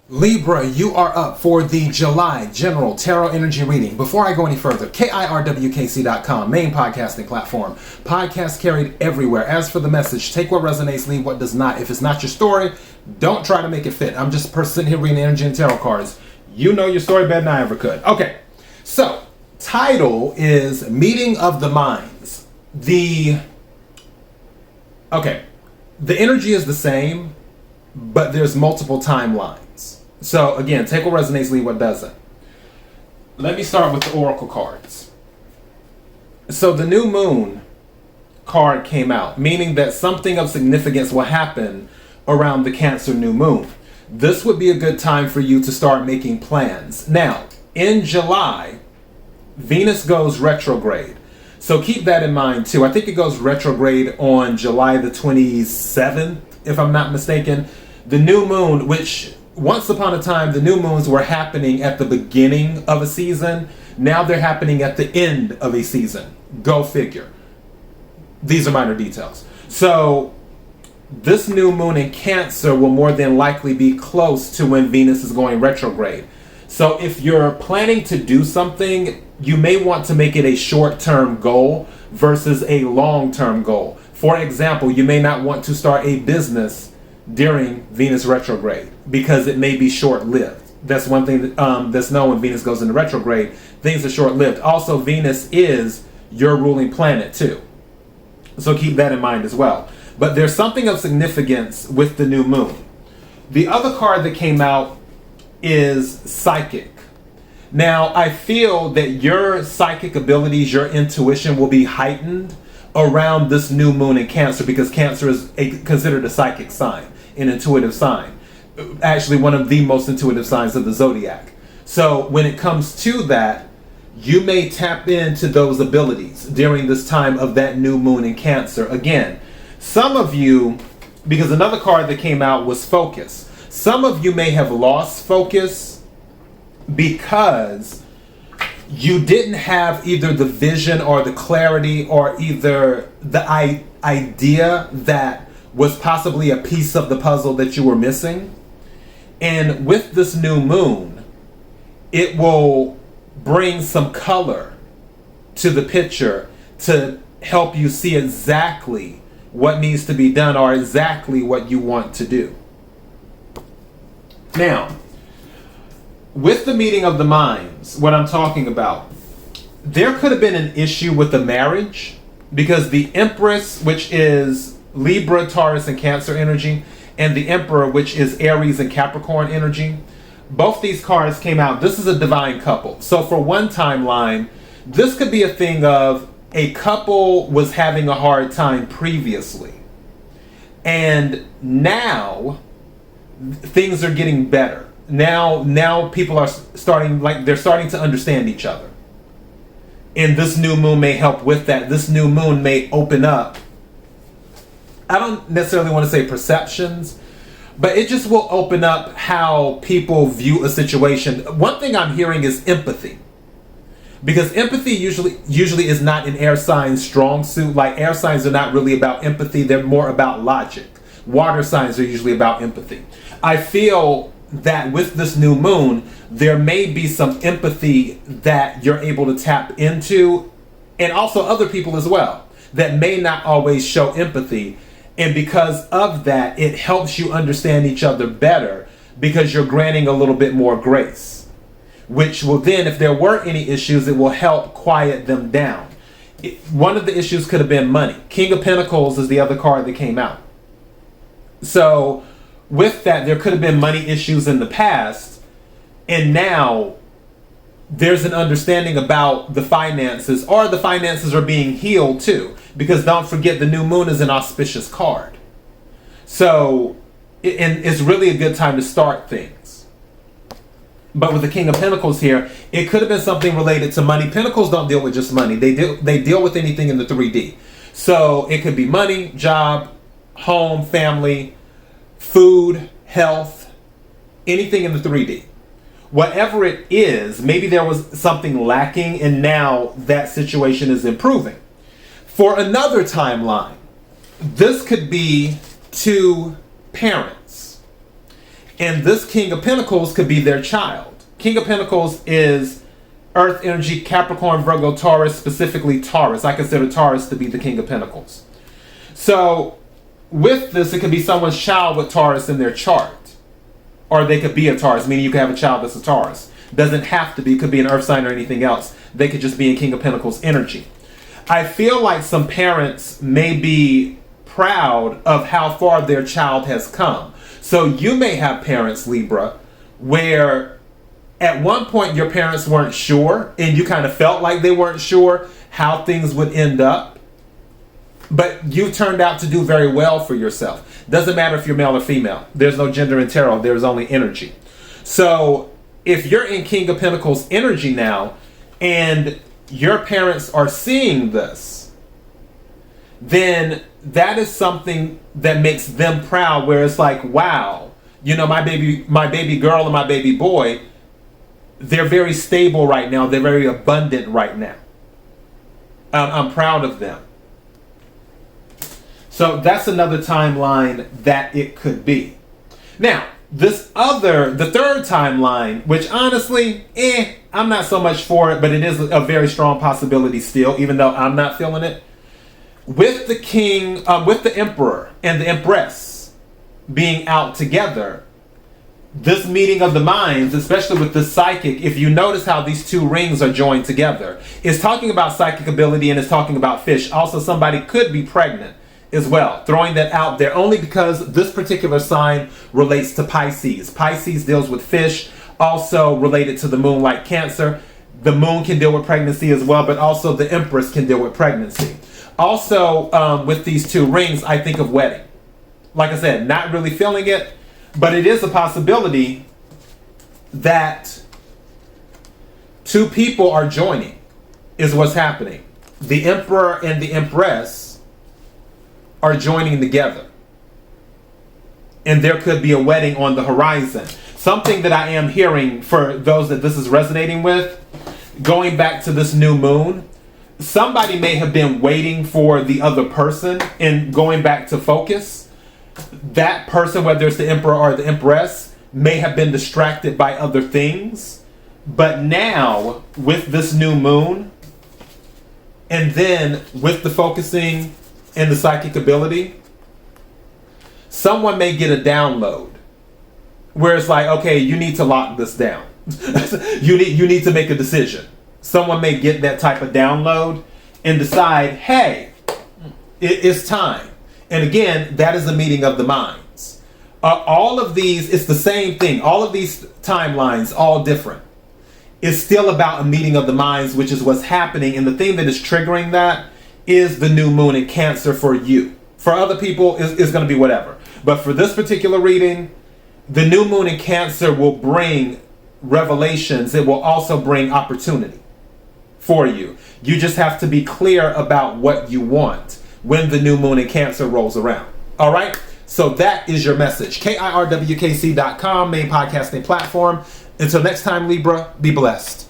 Libra, you are up for the July General Tarot Energy Reading. Before I go any further, KIRWKC.com, main podcasting platform. Podcast carried everywhere. As for the message, take what resonates, leave what does not. If it's not your story, don't try to make it fit. I'm just a person sitting here reading energy and tarot cards. You know your story better than I ever could. Okay, so title is Meeting of the Minds. The energy is the same, but there's multiple timelines. So again, take what resonates, leave what doesn't. Let me start with the oracle cards. So the new moon card came out, meaning that something of significance will happen around the Cancer new moon. This would be a good time for you to start making plans. Now, in July, Venus goes retrograde. So keep that in mind too. I think it goes retrograde on July the 27th, if I'm not mistaken. The new moon, which once upon a time, the new moons were happening at the beginning of a season. Now they're happening at the end of a season. Go figure. These are minor details. So this new moon in Cancer will more than likely be close to when Venus is going retrograde. So if you're planning to do something, you may want to make it a short-term goal versus a long-term goal. For example, you may not want to start a business during Venus retrograde because it may be short-lived. That's one thing that's known when Venus goes into retrograde. Things are short-lived. Also, Venus is your ruling planet too. So keep that in mind as well. But there's something of significance with the new moon. The other card that came out is Psychic. Now, I feel that your psychic abilities, your intuition will be heightened around this new moon in Cancer because Cancer is considered a psychic sign, an intuitive sign. Actually, one of the most intuitive signs of the Zodiac. So when it comes to that, you may tap into those abilities during this time of that new moon in Cancer. Again, some of you, because another card that came out was Focus. Some of you may have lost focus because you didn't have either the vision or the clarity or either the idea that was possibly a piece of the puzzle that you were missing. And with this new moon, it will bring some color to the picture to help you see exactly what needs to be done or exactly what you want to do. Now, with the meeting of the minds, what I'm talking about, there could have been an issue with the marriage because the Empress, which is Libra, Taurus, and Cancer energy, and the Emperor, which is Aries and Capricorn energy, both these cards came out. This is a divine couple. So for one timeline, this could be a thing of a couple was having a hard time previously. And now things are getting better. Now people are starting to understand each other. And this new moon may help with that. This new moon may open up, I don't necessarily want to say perceptions, but it just will open up how people view a situation. One thing I'm hearing is empathy. Because empathy usually is not an air sign's strong suit. Like air signs are not really about empathy, they're more about logic. Water signs are usually about empathy. I feel that with this new moon, there may be some empathy that you're able to tap into, and also other people as well that may not always show empathy. And because of that, it helps you understand each other better because you're granting a little bit more grace, which will then, if there were any issues, it will help quiet them down. One of the issues could have been money. King of Pentacles is the other card that came out. So with that, there could have been money issues in the past, and now there's an understanding about the finances, or the finances are being healed too, because don't forget the new moon is an auspicious card. So and it's really a good time to start things. But with the King of Pentacles here, it could have been something related to money. Pentacles don't deal with just money. They deal with anything in the 3D. So it could be money, job, home, family, food, health, anything in the 3D. Whatever it is, maybe there was something lacking and now that situation is improving. For another timeline, this could be two parents. And this King of Pentacles could be their child. King of Pentacles is Earth energy, Capricorn, Virgo, Taurus, specifically Taurus. I consider Taurus to be the King of Pentacles. So with this, it could be someone's child with Taurus in their chart. Or they could be a Taurus, meaning you could have a child that's a Taurus. Doesn't have to be, could be an earth sign or anything else. They could just be in King of Pentacles energy. I feel like some parents may be proud of how far their child has come. So you may have parents, Libra, where at one point your parents weren't sure and you kind of felt like they weren't sure how things would end up. But you turned out to do very well for yourself. Doesn't matter if you're male or female. There's no gender in tarot. There's only energy. So if you're in King of Pentacles energy now and your parents are seeing this, then that is something that makes them proud, where it's like, wow, you know, my baby girl and my baby boy, they're very stable right now. They're very abundant right now. I'm proud of them. So that's another timeline that it could be. Now, the third timeline, which honestly, I'm not so much for it, but it is a very strong possibility still, even though I'm not feeling it. With the king, with the emperor and the empress being out together, this meeting of the minds, especially with the psychic, if you notice how these two rings are joined together, it's talking about psychic ability and it's talking about fish. Also, somebody could be pregnant as well. Throwing that out there only because this particular sign relates to Pisces. Pisces deals with fish, also related to the moon like Cancer. The moon can deal with pregnancy as well, but also the Empress can deal with pregnancy. Also, with these two rings, I think of wedding. Like I said, not really feeling it, but it is a possibility that two people are joining, is what's happening. The Emperor and the Empress are joining together. And there could be a wedding on the horizon. Something that I am hearing for those that this is resonating with, going back to this new moon, somebody may have been waiting for the other person and going back to focus. That person, whether it's the Emperor or the Empress, may have been distracted by other things. But now, with this new moon, and then with the focusing and the psychic ability, someone may get a download where it's like, okay, you need to lock this down. you need to make a decision. Someone may get that type of download and decide, hey, it's time. And again, that is a meeting of the minds. All of these, it's the same thing. All of these timelines, all different. It's still about a meeting of the minds, which is what's happening. And the thing that is triggering that is the new moon in Cancer for you. For other people, it's going to be whatever. But for this particular reading, the new moon in Cancer will bring revelations. It will also bring opportunity for you. You just have to be clear about what you want when the new moon in Cancer rolls around. All right? So that is your message. KIRWKC.com, main podcasting platform. Until next time, Libra, be blessed.